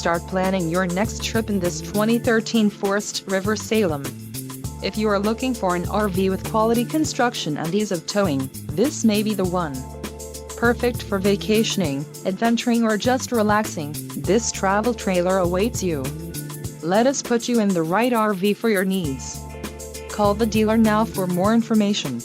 start planning your next trip in this 2013 Forest River Salem. If you are looking for an RV with quality construction and ease of towing, this may be the one. Perfect for vacationing, adventuring or just relaxing, this travel trailer awaits you. Let us put you in the right RV for your needs. Call the dealer now for more information.